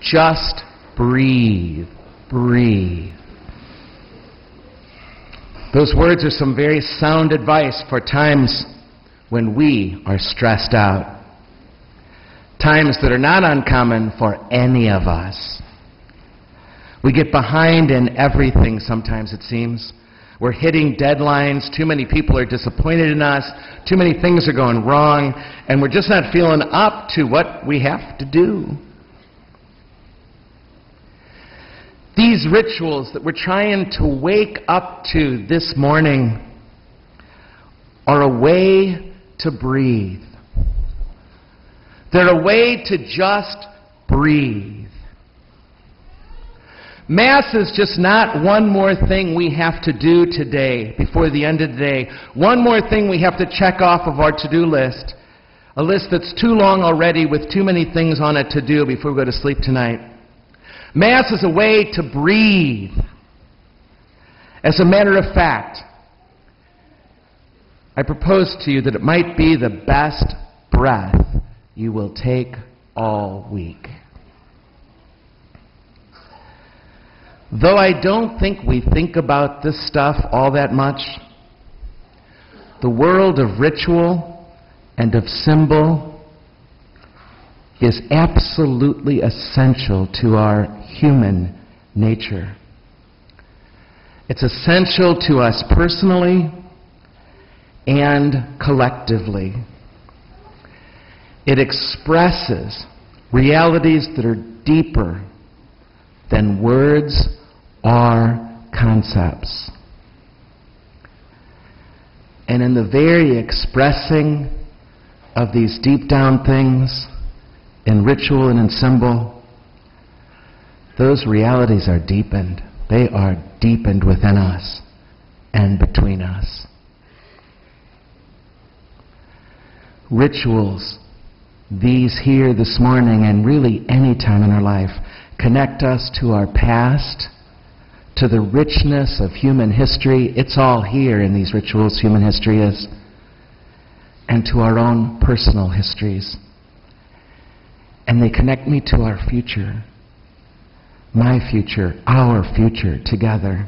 Just breathe. Breathe. Those words are some very sound advice for times when we are stressed out. Times that are not uncommon for any of us. We get behind in everything sometimes, it seems. We're hitting deadlines, too many people are disappointed in us, too many things are going wrong, and we're just not feeling up to what we have to do. These rituals that we're trying to wake up to this morning are a way to breathe. They're a way to just breathe. Mass is just not one more thing we have to do today, before the end of the day. One more thing we have to check off of our to-do list. A list that's too long already with too many things on it to do before we go to sleep tonight. Mass is a way to breathe. As a matter of fact, I propose to you that it might be the best breath you will take all week. Though I don't think we think about this stuff all that much, the world of ritual and of symbol is absolutely essential to our human nature. It's essential to us personally and collectively. It expresses realities that are deeper than words or concepts. And in the very expressing of these deep down things, in ritual and in symbol, those realities are deepened. They are deepened within us and between us. Rituals, these here this morning and really any time in our life, connect us to our past, to the richness of human history. It's all here in these rituals, human history is, and to our own personal histories. And they connect me to our future, my future, our future together.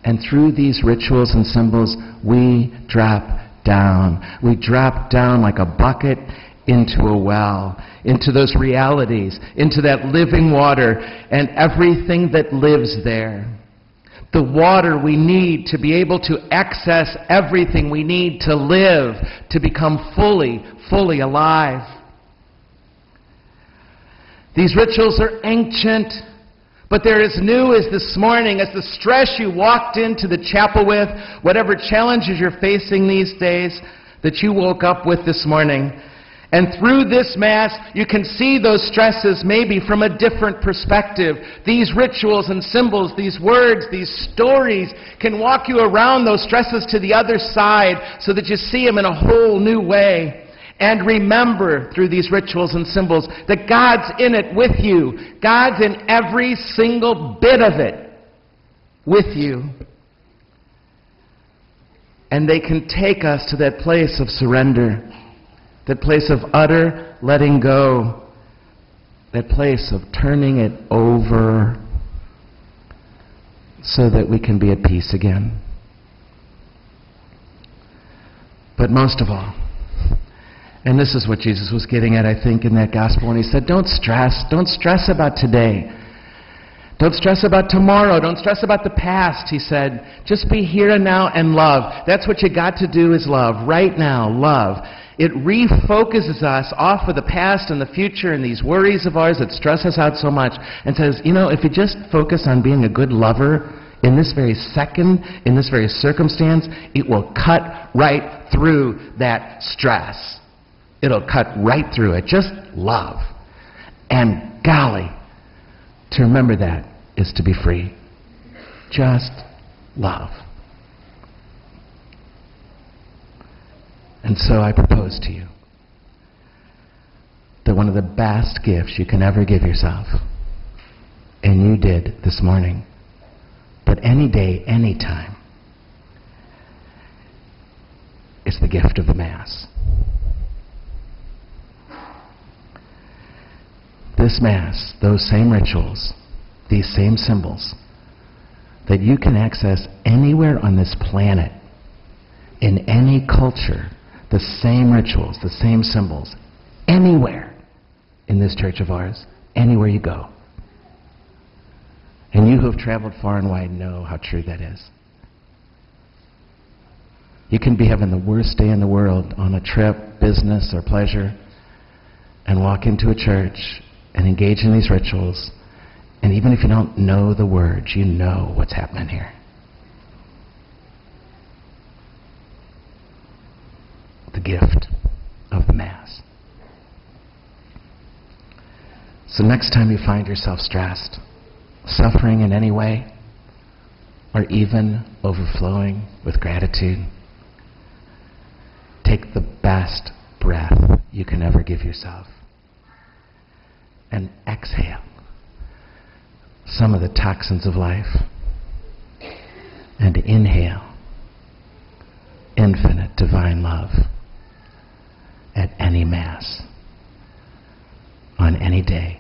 And through these rituals and symbols, we drop down. We drop down like a bucket into a well, into those realities, into that living water and everything that lives there. The water we need to be able to access everything we need to live, to become fully alive. These rituals are ancient, but they're as new as this morning, as the stress you walked into the chapel with, whatever challenges you're facing these days that you woke up with this morning. And through this Mass, you can see those stresses maybe from a different perspective. These rituals and symbols, these words, these stories can walk you around those stresses to the other side so that you see them in a whole new way. And remember through these rituals and symbols that God's in it with you. God's in every single bit of it with you. And they can take us to that place of surrender, that place of utter letting go, that place of turning it over so that we can be at peace again. But most of all, and this is what Jesus was getting at, I think, in that gospel when he said, don't stress about today. Don't stress about tomorrow. Don't stress about the past, he said. Just be here and now and love. That's what you got to do is love. Right now, love. It refocuses us off of the past and the future and these worries of ours that stress us out so much and says, you know, if you just focus on being a good lover in this very second, in this very circumstance, it will cut right through that stress. It'll cut right through it. Just love. And golly, to remember that is to be free. Just love. And so I propose to you that one of the best gifts you can ever give yourself, and you did this morning, but any day, any time, is the gift of the Mass. this Mass, those same rituals, these same symbols, that you can access anywhere on this planet, in any culture, the same rituals, the same symbols, anywhere in this church of ours, anywhere you go. And you who have traveled far and wide know how true that is. You can be having the worst day in the world on a trip, business, or pleasure, and walk into a church and engage in these rituals, and even if you don't know the words, you know what's happening here. The gift of the Mass. So next time you find yourself stressed, suffering in any way, or even overflowing with gratitude, take the best breath you can ever give yourself and exhale some of the toxins of life, and inhale infinite divine love at any Mass, on any day.